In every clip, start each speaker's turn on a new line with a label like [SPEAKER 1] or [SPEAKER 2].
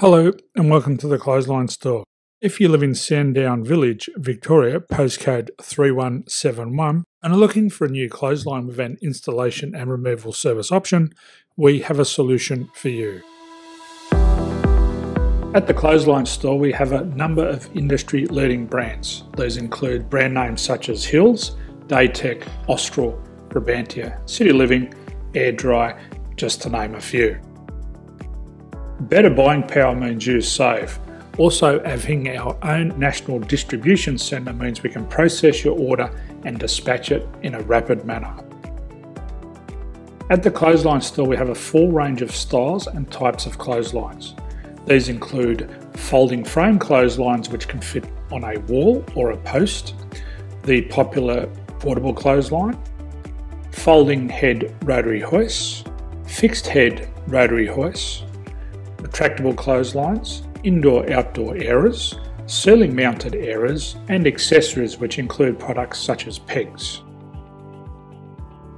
[SPEAKER 1] Hello and welcome to the Clothesline Store. If you live in Sandown Village, Victoria, postcode 3171, and are looking for a new clothesline with an installation and removal service option, we have a solution for you. At the Clothesline Store, we have a number of industry-leading brands. These include brand names such as Hills, Daytech, Austral, Brabantia, City Living, Air Dry, just to name a few. Better buying power means you save. Also, having our own national distribution centre means we can process your order and dispatch it in a rapid manner. At the Clothesline Store, we have a full range of styles and types of clotheslines. These include folding frame clotheslines which can fit on a wall or a post, the popular portable clothesline, folding head rotary hoists, fixed head rotary hoists, retractable clotheslines, indoor-outdoor airers, ceiling mounted airers, and accessories which include products such as pegs.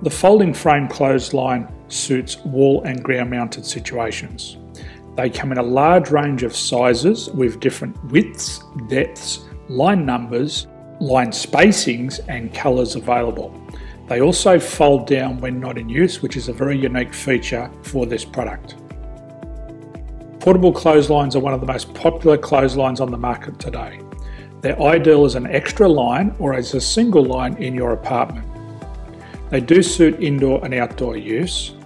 [SPEAKER 1] The folding frame clothesline suits wall and ground mounted situations. They come in a large range of sizes with different widths, depths, line numbers, line spacings and colours available. They also fold down when not in use, which is a very unique feature for this product. Portable clotheslines are one of the most popular clotheslines on the market today. They're ideal as an extra line or as a single line in your apartment. They do suit indoor and outdoor use.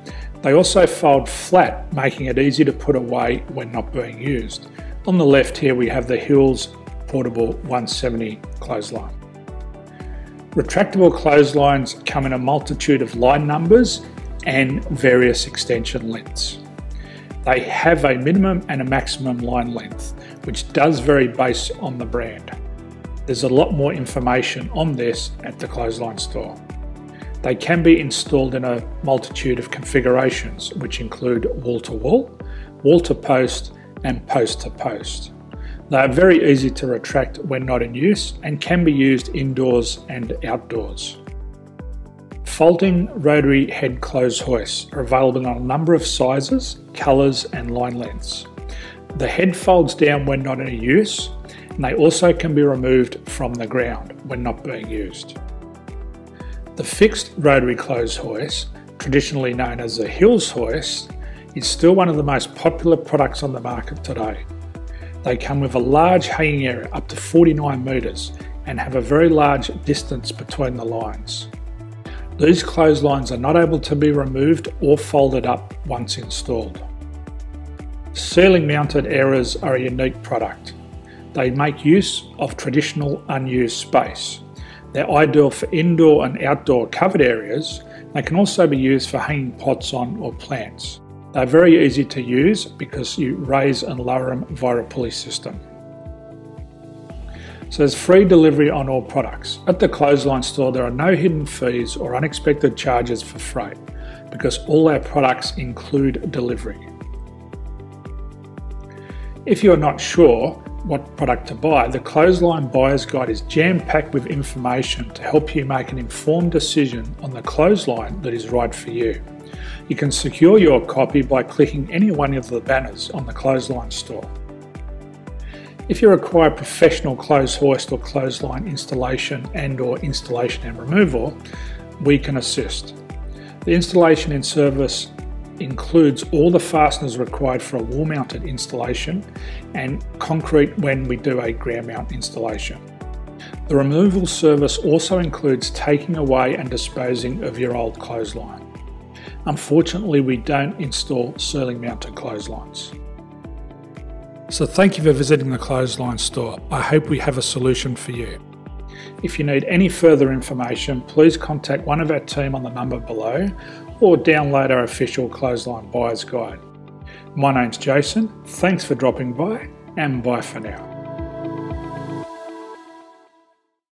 [SPEAKER 1] They also fold flat, making it easy to put away when not being used. On the left here we have the Hills Portable 170 clothesline. Retractable clotheslines come in a multitude of line numbers and various extension lengths. They have a minimum and a maximum line length, which does vary based on the brand. There's a lot more information on this at the Clothesline Store. They can be installed in a multitude of configurations, which include wall-to-wall, wall-to-post, and post-to-post. They are very easy to retract when not in use and can be used indoors and outdoors. Folding rotary head clothes hoists are available in a number of sizes, colours and line lengths. The head folds down when not in use, and they also can be removed from the ground when not being used. The fixed rotary clothes hoist, traditionally known as the Hills hoist, is still one of the most popular products on the market today. They come with a large hanging area up to 49 metres and have a very large distance between the lines. These clotheslines are not able to be removed or folded up once installed. Ceiling mounted airers are a unique product. They make use of traditional unused space. They're ideal for indoor and outdoor covered areas. They can also be used for hanging pots on or plants. They're very easy to use because you raise and lower them via a pulley system. So there's free delivery on all products. At the Clothesline Store, there are no hidden fees or unexpected charges for freight because all our products include delivery. If you're not sure what product to buy, the Clothesline Buyer's Guide is jam-packed with information to help you make an informed decision on the clothesline that is right for you. You can secure your copy by clicking any one of the banners on the Clothesline Store. If you require professional clothes hoist or clothesline installation and/or installation and removal, we can assist. The installation and service includes all the fasteners required for a wall-mounted installation and concrete when we do a ground mount installation. The removal service also includes taking away and disposing of your old clothesline. Unfortunately, we don't install ceiling mounted clotheslines. So thank you for visiting the Clothesline Store. I hope we have a solution for you. If you need any further information, please contact one of our team on the number below or download our official Clothesline Buyer's Guide. My name's Jason, thanks for dropping by and bye for now.